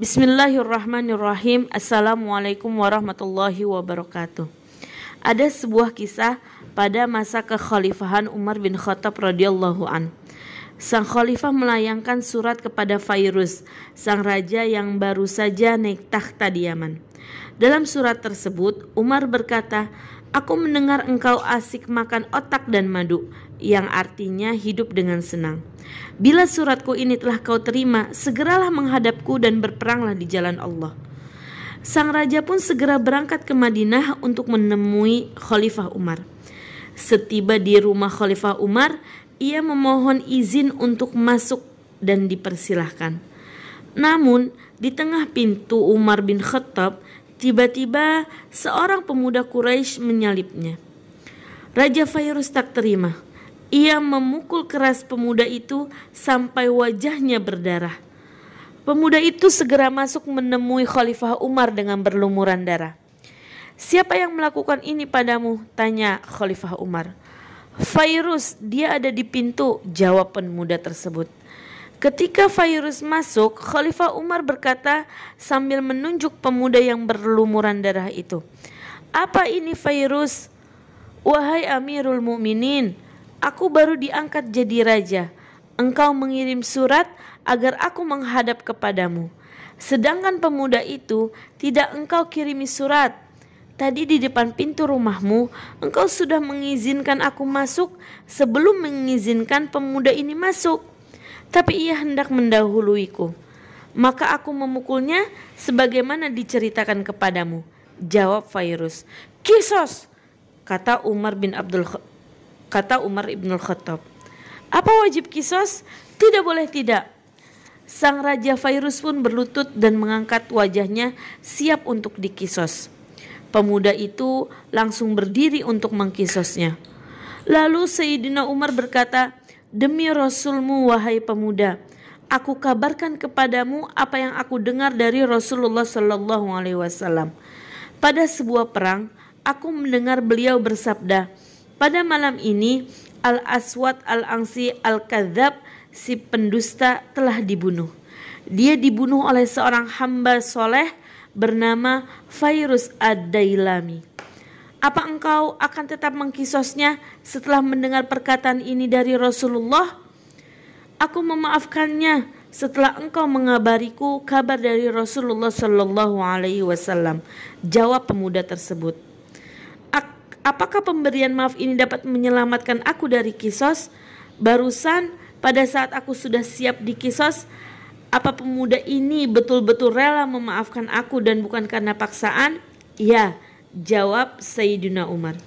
Bismillahirrahmanirrahim. Assalamualaikum warahmatullahi wabarakatuh. Ada sebuah kisah pada masa kekhalifahan Umar bin Khattab radhiyallahu an. Sang khalifah melayangkan surat kepada Fairuz, sang raja yang baru saja naik takhta di Yaman. Dalam surat tersebut, Umar berkata, "Aku mendengar engkau asik makan otak dan madu," yang artinya hidup dengan senang. "Bila suratku ini telah kau terima, segeralah menghadapku dan berperanglah di jalan Allah." Sang raja pun segera berangkat ke Madinah untuk menemui Khalifah Umar. Setiba di rumah Khalifah Umar, ia memohon izin untuk masuk dan dipersilahkan. Namun, di tengah pintu Umar bin Khattab, tiba-tiba seorang pemuda Quraisy menyalipnya. Raja Fairuz tak terima. Ia memukul keras pemuda itu sampai wajahnya berdarah. Pemuda itu segera masuk menemui Khalifah Umar dengan berlumuran darah. "Siapa yang melakukan ini padamu?" tanya Khalifah Umar. "Fairuz, dia ada di pintu," jawab pemuda tersebut. Ketika Fairuz masuk, Khalifah Umar berkata sambil menunjuk pemuda yang berlumuran darah itu, "Apa ini Fairuz?" "Wahai Amirul Mukminin, aku baru diangkat jadi raja. Engkau mengirim surat agar aku menghadap kepadamu. Sedangkan pemuda itu tidak engkau kirimi surat. Tadi di depan pintu rumahmu, engkau sudah mengizinkan aku masuk sebelum mengizinkan pemuda ini masuk. Tapi ia hendak mendahuluiku. Maka aku memukulnya sebagaimana diceritakan kepadamu," jawab Fairuz. "Kisos," kata Umar bin Khattab. "Apa wajib kisos?" "Tidak boleh tidak." Sang Raja Fairuz pun berlutut dan mengangkat wajahnya siap untuk dikisos. Pemuda itu langsung berdiri untuk mengkisosnya. Lalu Sayyidina Umar berkata, "Demi Rasulmu wahai pemuda, aku kabarkan kepadamu apa yang aku dengar dari Rasulullah Sallallahu Alaihi Wasallam. Pada sebuah perang, aku mendengar beliau bersabda, pada malam ini Al-Aswad Al-Ansi Al-Kadzab, si pendusta, telah dibunuh. Dia dibunuh oleh seorang hamba soleh bernama Fairuz Ad-Dailami. Apa engkau akan tetap mengkisosnya setelah mendengar perkataan ini dari Rasulullah?" "Aku memaafkannya setelah engkau mengabariku kabar dari Rasulullah Sallallahu Alaihi Wasallam," jawab pemuda tersebut. "Apakah pemberian maaf ini dapat menyelamatkan aku dari kisos? Barusan pada saat aku sudah siap dikisos, apa pemuda ini betul-betul rela memaafkan aku dan bukan karena paksaan?" "Ya," jawab Sayyidina Umar.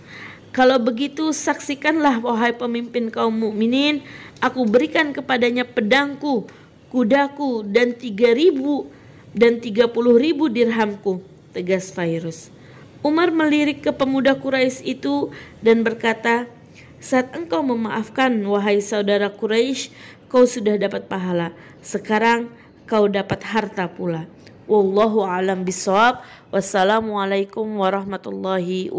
"Kalau begitu saksikanlah wahai pemimpin kaum mukminin, aku berikan kepadanya pedangku, kudaku dan 30.000 dirhamku," tegas Fairuz. Umar melirik ke pemuda Quraisy itu dan berkata, "Saat engkau memaafkan wahai saudara Quraisy, kau sudah dapat pahala. Sekarang kau dapat harta pula." Wallahu a'lam bishawab. Wassalamualaikum warahmatullahi wabarakatuh.